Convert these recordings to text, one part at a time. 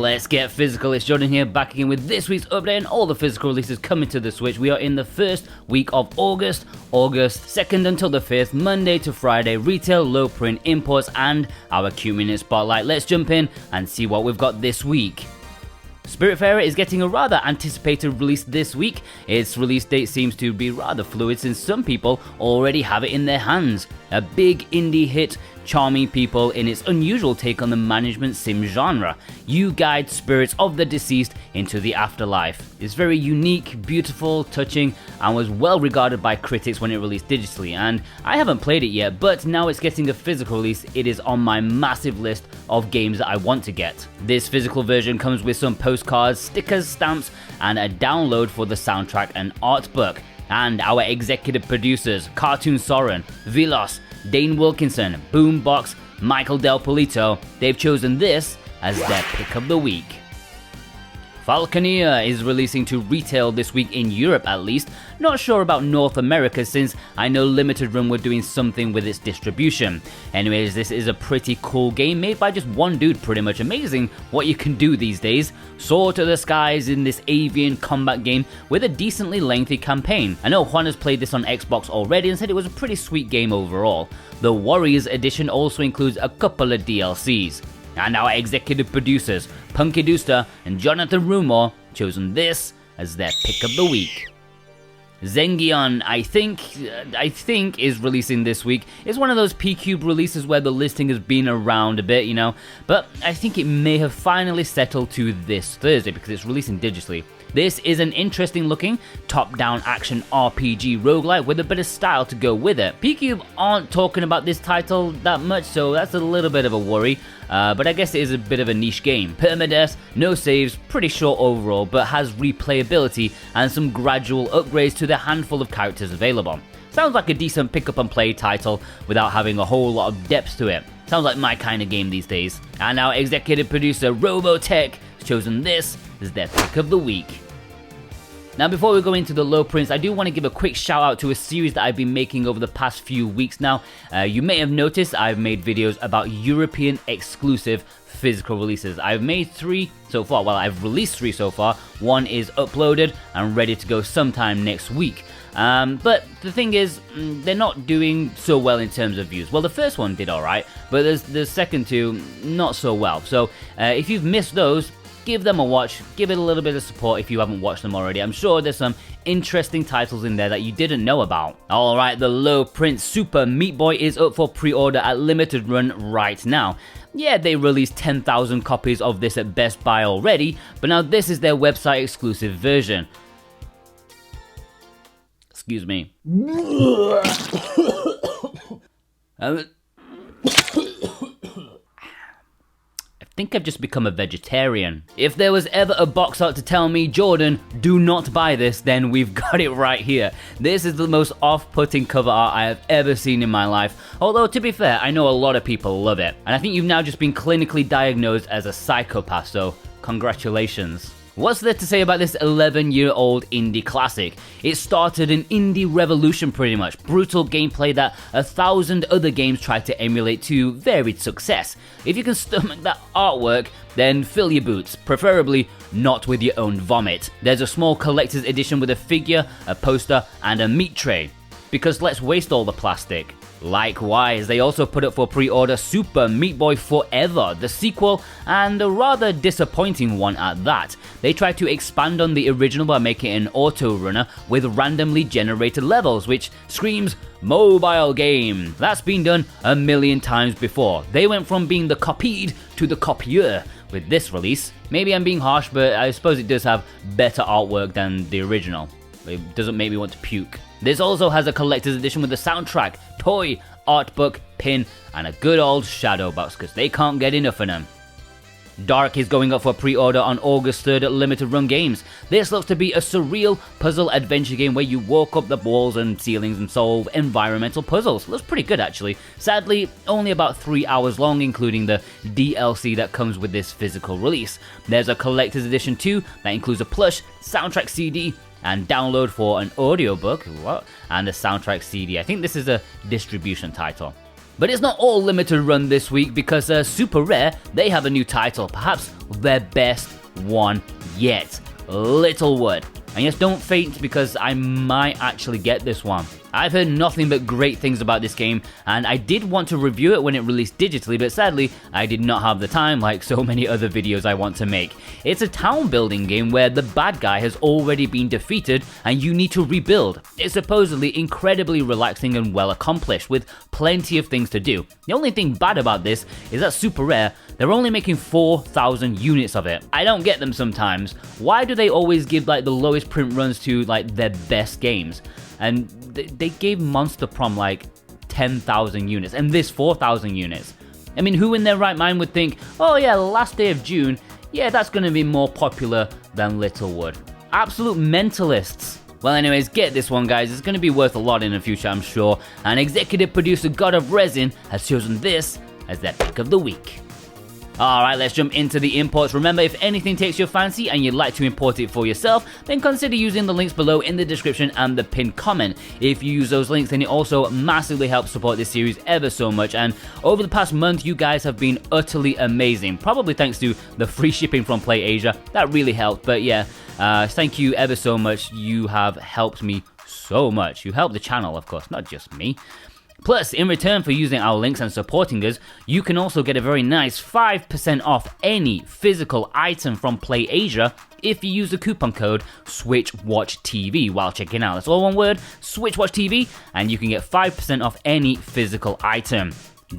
Let's get physical. It's Jordan here, back again with this week's update and all the physical releases coming to the Switch. We are in the first week of August 2nd until the 5th, Monday to Friday, retail, low print, imports, and our Q-Minute Spotlight. Let's jump in and see what we've got this week. Spiritfarer is getting a rather anticipated release this week. Its release date seems to be rather fluid since some people already have it in their hands. A big indie hit, charming people in its unusual take on the management sim genre. You guide spirits of the deceased into the afterlife. It's very unique, beautiful, touching, and was well regarded by critics when it released digitally, and I haven't played it yet, but now it's getting a physical release. It is on my massive list of games that I want to get. This physical version comes with some postcards, stickers, stamps, and a download for the soundtrack and art book. And our executive producers, Cartoon Soren, Vilos, Dane Wilkinson, Boombox, Michael Del Polito, they've chosen this as their pick of the week. Falconeer is releasing to retail this week in Europe at least. Not sure about North America since I know Limited Run were doing something with its distribution. Anyways, this is a pretty cool game made by just one dude, pretty much. Amazing what you can do these days. Soar to the skies in this avian combat game with a decently lengthy campaign. I know Juan has played this on Xbox already and said it was a pretty sweet game overall. The Warriors edition also includes a couple of DLCs. And our executive producers, Punky Dooster and Jonathan Rumor, chosen this as their pick of the week. Zengeon, I think is releasing this week. It's one of those P-Cube releases where the listing has been around a bit, you know, but I think it may have finally settled to this Thursday because it's releasing digitally. This is an interesting looking top-down action RPG roguelike with a bit of style to go with it. P-Cube aren't talking about this title that much, so that's a little bit of a worry, but I guess it is a bit of a niche game. Permadeath, no saves, pretty short overall, but has replayability and some gradual upgrades to the handful of characters available. Sounds like a decent pick-up and play title without having a whole lot of depth to it. Sounds like my kind of game these days. And our executive producer Robotech has chosen this as their pick of the week. Now before we go into the low prints, I do want to give a quick shout out to a series that I've been making over the past few weeks now. You may have noticed I've made videos about European exclusive physical releases. I've made 3 so far, well I've released 3 so far. 1 is uploaded and ready to go sometime next week. But the thing is, they're not doing so well in terms of views. Well, the first one did alright, but the second 2, not so well. So if you've missed those, give them a watch, give it a little bit of support if you haven't watched them already. I'm sure there's some interesting titles in there that you didn't know about. Alright, the low print Super Meat Boy is up for pre-order at Limited Run right now. Yeah, they released 10,000 copies of this at Best Buy already, but now this is their website exclusive version. Excuse me. I think I've just become a vegetarian. If there was ever a box art to tell me, Jordan, do not buy this, then we've got it right here. This is the most off-putting cover art I have ever seen in my life. Although, to be fair, I know a lot of people love it. And I think you've now just been clinically diagnosed as a psychopath, so congratulations. What's there to say about this 11-year-old indie classic? It started an indie revolution pretty much, brutal gameplay that 1,000 other games tried to emulate to varied success. If you can stomach that artwork, then fill your boots, preferably not with your own vomit. There's a small collector's edition with a figure, a poster, and a meat tray. Because let's waste all the plastic. Likewise, they also put up for pre-order Super Meat Boy Forever, the sequel, and a rather disappointing one at that. They tried to expand on the original by making it an auto-runner with randomly generated levels, which screams mobile game. That's been done a million times before. They went from being the copied to the copier with this release. Maybe I'm being harsh, but I suppose it does have better artwork than the original. It doesn't make me want to puke. This also has a collector's edition with a soundtrack, toy, art book, pin, and a good old shadow box because they can't get enough of them. Darq is going up for pre-order on August 3rd at Limited Run Games. This looks to be a surreal puzzle adventure game where you walk up the walls and ceilings and solve environmental puzzles. Looks pretty good actually. Sadly, only about 3 hours long, including the DLC that comes with this physical release. There's a collector's edition too that includes a plush, soundtrack CD, and download for an audiobook, and a soundtrack CD. I think this is a distribution title. But it's not all limited run this week because Super Rare, they have a new title, perhaps their best one yet, Littlewood. And yes, don't faint because I might actually get this one. I've heard nothing but great things about this game, and I did want to review it when it released digitally, but sadly, I did not have the time like so many other videos I want to make. It's a town building game where the bad guy has already been defeated and you need to rebuild. It's supposedly incredibly relaxing and well accomplished, with plenty of things to do. The only thing bad about this is that Super Rare, they're only making 4,000 units of it. I don't get them sometimes. Why do they always give like the lowest print runs to like their best games? And they gave Monster Prom like 10,000 units, and this 4,000 units. I mean, who in their right mind would think, oh yeah, last day of June, yeah, that's gonna be more popular than Littlewood? Absolute mentalists. Well anyways, get this one guys, it's gonna be worth a lot in the future I'm sure, and executive producer God of Resin has chosen this as their pick of the week. Alright, let's jump into the imports. Remember, if anything takes your fancy and you'd like to import it for yourself, then consider using the links below in the description and the pinned comment. If you use those links, then it also massively helps support this series ever so much, and over the past month, you guys have been utterly amazing, probably thanks to the free shipping from PlayAsia. That really helped, but yeah, thank you ever so much. You have helped me so much. You helped the channel, of course, not just me. Plus, in return for using our links and supporting us, you can also get a very nice 5% off any physical item from PlayAsia if you use the coupon code SWITCHWATCHTV while checking out. That's all one word, SWITCHWATCHTV, and you can get 5% off any physical item.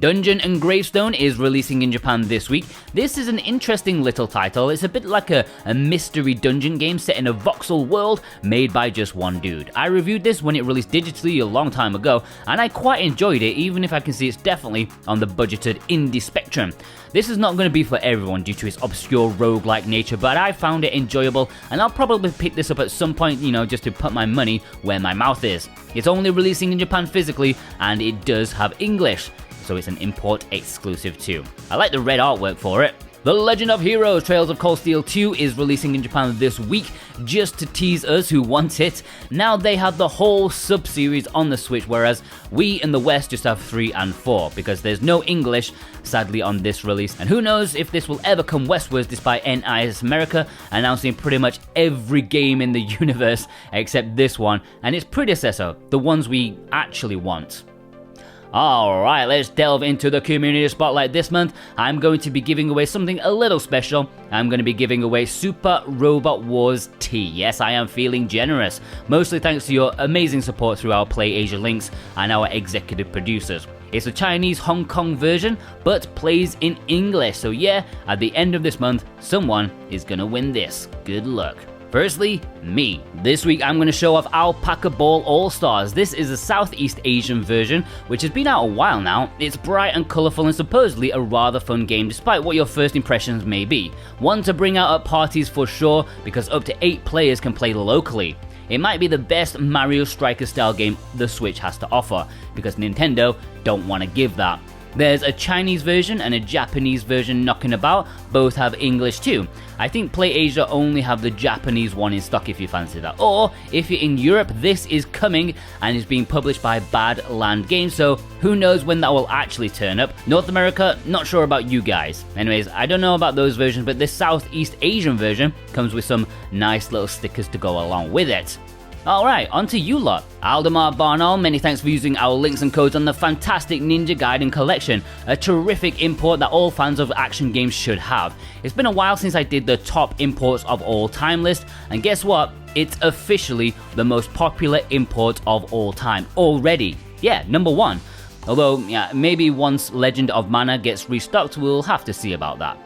Dungeon and Gravestone is releasing in Japan this week. This is an interesting little title. It's a bit like a mystery dungeon game set in a voxel world made by just one dude. I reviewed this when it released digitally a long time ago, and I quite enjoyed it, even if I can see it's definitely on the budgeted indie spectrum. This is not going to be for everyone due to its obscure roguelike nature, but I found it enjoyable, and I'll probably pick this up at some point, you know, just to put my money where my mouth is. It's only releasing in Japan physically, and it does have English, so it's an import exclusive too. I like the red artwork for it. The Legend of Heroes Trails of Cold Steel 2 is releasing in Japan this week, just to tease us who want it. Now they have the whole sub-series on the Switch, whereas we in the West just have 3 and 4, because there's no English, sadly, on this release. And who knows if this will ever come westwards, despite NIS America announcing pretty much every game in the universe except this one and its predecessor, the ones we actually want. Alright, let's delve into the community spotlight this month. I'm going to be giving away something a little special. I'm going to be giving away Super Robot Wars T. Yes, I am feeling generous, mostly thanks to your amazing support through our PlayAsia links and our executive producers. It's a Chinese Hong Kong version, but plays in English, so yeah, at the end of this month, someone is gonna win this. Good luck. Firstly, me. This week I'm going to show off Alpaca Ball All-Stars. This is a Southeast Asian version, which has been out a while now. It's bright and colourful and supposedly a rather fun game despite what your first impressions may be. One to bring out at parties for sure, because up to 8 players can play locally. It might be the best Mario Striker style game the Switch has to offer, because Nintendo don't want to give that. There's a Chinese version and a Japanese version knocking about, both have English too. I think PlayAsia only have the Japanese one in stock if you fancy that. Or, if you're in Europe, this is coming and is being published by Badland Games, so who knows when that will actually turn up. North America, not sure about you guys. Anyways, I don't know about those versions, but this Southeast Asian version comes with some nice little stickers to go along with it. Alright, on to you lot. Aldemar Barnall, many thanks for using our links and codes on the fantastic Ninja Gaiden collection, a terrific import that all fans of action games should have. It's been a while since I did the top imports of all time list, and guess what? It's officially the most popular import of all time already. Yeah, number 1. Although, yeah, maybe once Legend of Mana gets restocked, we'll have to see about that.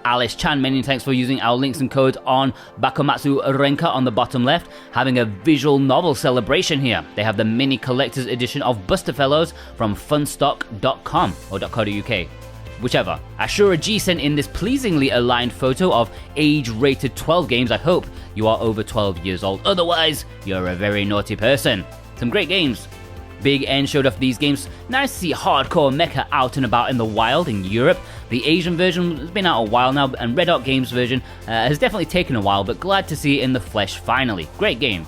Alice Chan, many thanks for using our links and codes on Bakumatsu Renka on the bottom left, having a visual novel celebration here. They have the mini collector's edition of Busterfellows from funstock.com or .co.uk. Whichever. Ashura G sent in this pleasingly aligned photo of age-rated 12 games. I hope you are over 12 years old, otherwise you're a very naughty person. Some great games. Big N showed off these games. Nice to see hardcore mecha out and about in the wild in Europe. The Asian version has been out a while now, and Red Hot Games version has definitely taken a while, but glad to see it in the flesh finally. Great game.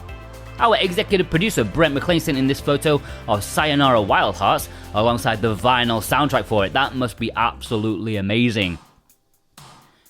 Our executive producer Brent McLean sent in this photo of Sayonara Wild Hearts alongside the vinyl soundtrack for it. That must be absolutely amazing.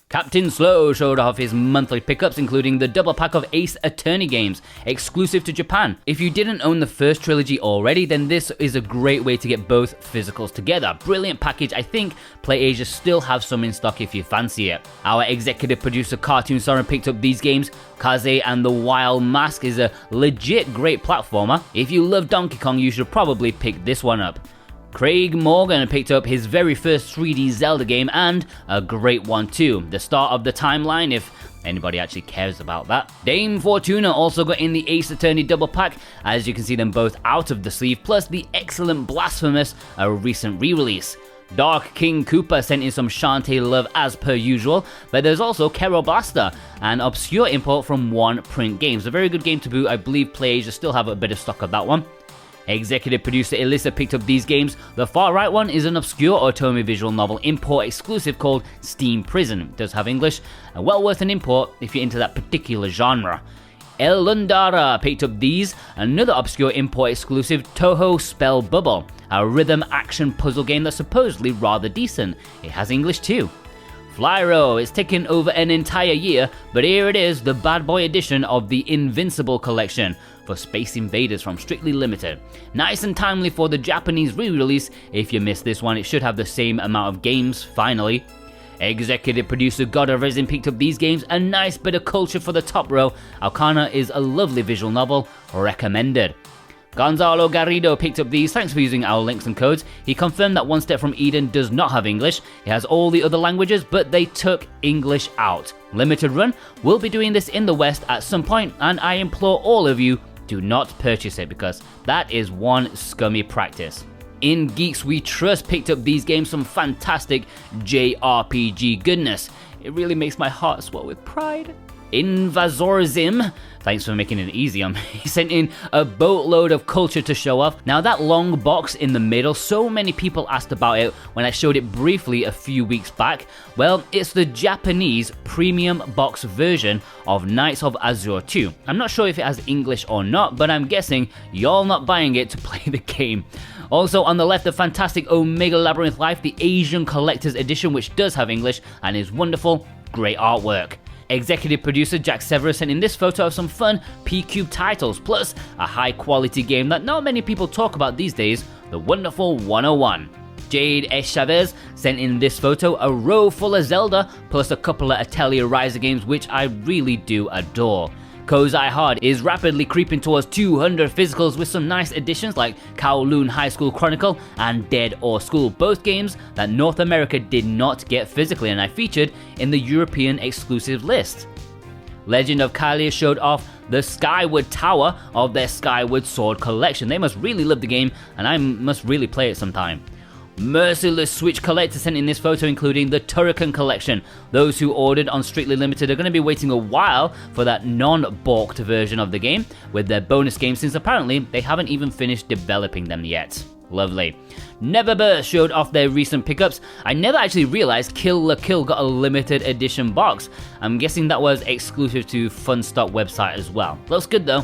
Captain Slow showed off his monthly pickups, including the double pack of Ace Attorney games, exclusive to Japan. If you didn't own the first trilogy already, then this is a great way to get both physicals together. Brilliant package. I think PlayAsia still have some in stock if you fancy it. Our executive producer Cartoon Soren picked up these games. Kaze and the Wild Mask is a legit great platformer. If you love Donkey Kong, you should probably pick this one up. Craig Morgan picked up his very first 3D Zelda game, and a great one too, the start of the timeline if anybody actually cares about that. Dame Fortuna also got in the Ace Attorney double pack, as you can see them both out of the sleeve, plus the excellent Blasphemous, a recent re-release. Dark King Koopa sent in some Shantae love as per usual, but there's also Kero Blaster, an obscure import from One Print Games. A very good game to boot. I believe PlayAsia still have a bit of stock of that one. Executive producer Elissa picked up these games. The far right one is an obscure Otome visual novel import exclusive called Steam Prison. It does have English, and well worth an import if you're into that particular genre. El Lundara picked up these, another obscure import exclusive Touhou Spell Bubble, a rhythm action puzzle game that's supposedly rather decent. It has English too. Flyro is taken over an entire year, but here it is, the bad boy edition of the Invincible collection for Space Invaders from Strictly Limited. Nice and timely for the Japanese re-release. If you missed this one, it should have the same amount of games, finally. Executive producer God of Resin picked up these games, a nice bit of culture for the top row. Alcana is a lovely visual novel, recommended. Gonzalo Garrido picked up these, thanks for using our links and codes. He confirmed that One Step from Eden does not have English. It has all the other languages, but they took English out. Limited run, we'll be doing this in the West at some point, and I implore all of you, do not purchase it because that is one scummy practice. In Geeks We Trust picked up these games, some fantastic JRPG goodness. It really makes my heart swell with pride. Invasorzim, thanks for making it easy on me, he sent in a boatload of culture to show off. Now that long box in the middle, so many people asked about it when I showed it briefly a few weeks back. Well, it's the Japanese premium box version of Knights of Azure 2. I'm not sure if it has English or not, but I'm guessing y'all not buying it to play the game. Also on the left, the fantastic Omega Labyrinth Life, the Asian Collector's Edition, which does have English and is wonderful, great artwork. Executive producer Jack Severus sent in this photo of some fun P-Cube titles, plus a high-quality game that not many people talk about these days, the wonderful 101. Jade S. Chavez sent in this photo, a row full of Zelda, plus a couple of Atelier Riser games which I really do adore. Kozai Hard is rapidly creeping towards 200 physicals with some nice additions like Kowloon High School Chronicle and Dead or School, both games that North America did not get physically and I featured in the European exclusive list. Legend of Kylia showed off the Skyward Tower of their Skyward Sword collection. They must really love the game and I must really play it sometime. Merciless Switch collector sent in this photo, including the Turrican collection. Those who ordered on Strictly Limited are going to be waiting a while for that non-balked version of the game with their bonus game, since apparently they haven't even finished developing them yet. Lovely. Neverburst showed off their recent pickups. I never actually realized Kill la Kill got a limited edition box. I'm guessing that was exclusive to Funstock website as well. Looks good though.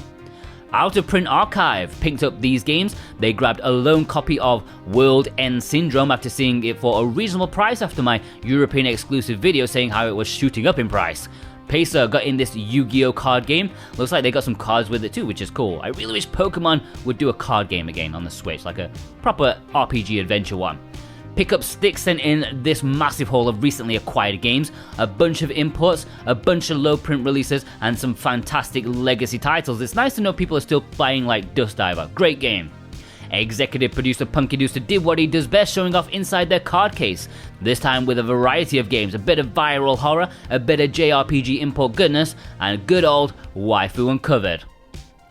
Out of Print Archive picked up these games. They grabbed a lone copy of World End Syndrome after seeing it for a reasonable price after my European exclusive video saying how it was shooting up in price. Pacer got in this Yu-Gi-Oh card game. Looks like they got some cards with it too, which is cool. I really wish Pokemon would do a card game again on the Switch, like a proper RPG adventure one. Pickup Stick sent in this massive haul of recently acquired games, a bunch of imports, a bunch of low print releases, and some fantastic legacy titles. It's nice to know people are still buying like Dust Diver. Great game. Executive producer Punky Dooster did what he does best, showing off inside their card case. This time with a variety of games, a bit of viral horror, a bit of JRPG import goodness, and good old waifu uncovered.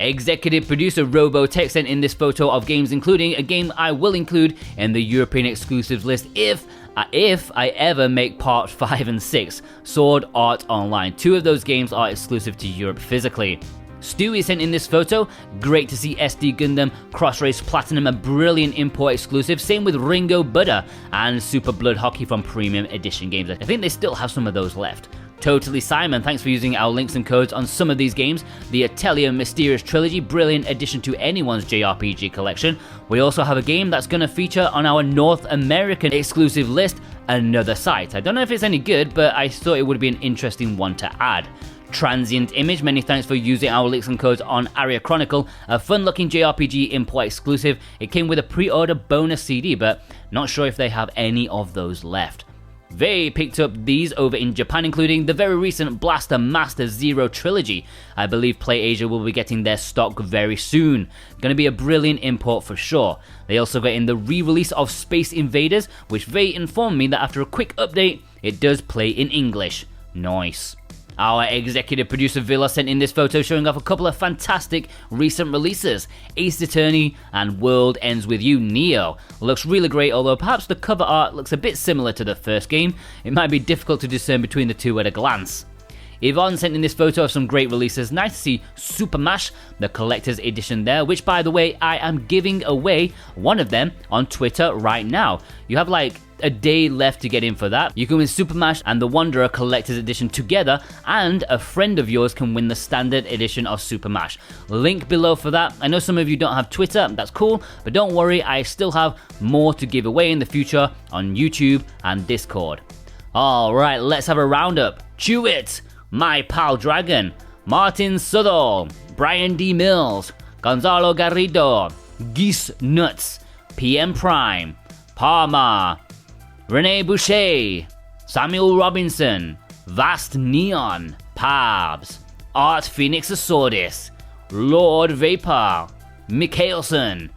Executive producer Robotech sent in this photo of games, including a game I will include in the European exclusives list if I ever make part 5 and 6, Sword Art Online. 2 of those games are exclusive to Europe physically. Stewie sent in this photo. Great to see SD Gundam Cross Race Platinum, a brilliant import exclusive. Same with Ringo Buddha and Super Blood Hockey from Premium Edition Games. I think they still have some of those left. Totally Simon, thanks for using our links and codes on some of these games. The Atelier Mysterious Trilogy, brilliant addition to anyone's JRPG collection. We also have a game that's going to feature on our North American exclusive list, Another Sight. I don't know if it's any good, but I thought it would be an interesting one to add. Transient Image, many thanks for using our links and codes on Aria Chronicle, a fun looking JRPG import exclusive. It came with a pre-order bonus CD, but not sure if they have any of those left. They picked up these over in Japan, including the very recent Blaster Master Zero Trilogy. I believe PlayAsia will be getting their stock very soon. Gonna be a brilliant import for sure. They also got in the re-release of Space Invaders, which they informed me that after a quick update, it does play in English. Nice. Our executive producer Villa sent in this photo showing off a couple of fantastic recent releases. Ace Attorney and World Ends With You Neo. Looks really great, although perhaps the cover art looks a bit similar to the first game. It might be difficult to discern between the two at a glance. Yvonne sent in this photo of some great releases. Nice to see Super Mash, the collector's edition there, which by the way, I am giving away one of them on Twitter right now. You have like a day left to get in for that. You can win Super Mash and the Wanderer collector's edition together, and a friend of yours can win the standard edition of Super Mash. Link below for that. I know some of you don't have Twitter, that's cool, but don't worry, I still have more to give away in the future on YouTube and Discord. Alright, let's have a roundup. Chew It! My Pal Dragon, Martin Sudall, Brian D. Mills, Gonzalo Garrido, Geese Nuts, PM Prime, Parma, Rene Boucher, Samuel Robinson, Vast Neon, Pabs, Art Phoenix Asordis, Lord Vapor, Mikhaelson,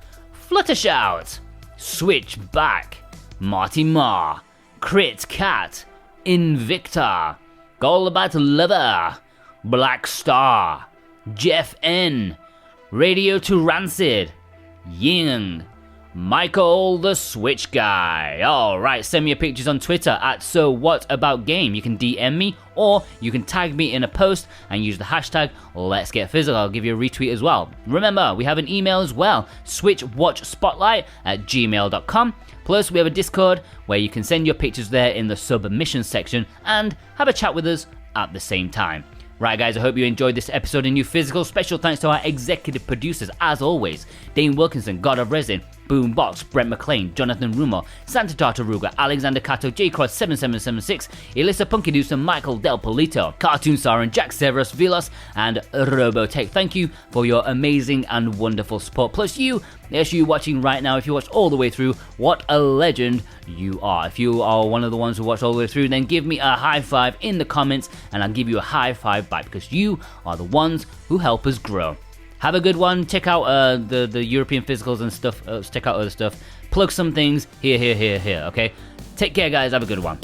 Fluttershout, Switchback, Marty Ma, Crit Cat, Invicta, Golbat Lover, Black Star, Jeff N, Radio to Rancid, Ying, Michael the Switch Guy. Alright, send me your pictures on Twitter at SoWhatAboutGame. You can DM me or you can tag me in a post and use the hashtag Let's Get Physical. I'll give you a retweet as well. Remember, we have an email as well, SwitchWatchSpotlight@gmail.com. Plus, we have a Discord where you can send your pictures there in the submission section and have a chat with us at the same time. Right guys, I hope you enjoyed this episode of New Physical. Special thanks to our executive producers, as always, Dane Wilkinson, God of Resin, Boombox, Brent McLean, Jonathan Rumo, Santa Tartaruga, Alexander Cato, J-Cross7776, Elissa Punkiduce, Michael Del Polito, Cartoon Star and Jack Severus, Vilas, and Robotech. Thank you for your amazing and wonderful support. Plus you, yes, you watching right now, if you watched all the way through, what a legend you are. If you are one of the ones who watched all the way through, then give me a high five in the comments and I'll give you a high five back because you are the ones who help us grow. Have a good one. Check out the European physicals and stuff. Check out other stuff. Plug some things here, okay? Take care, guys. Have a good one.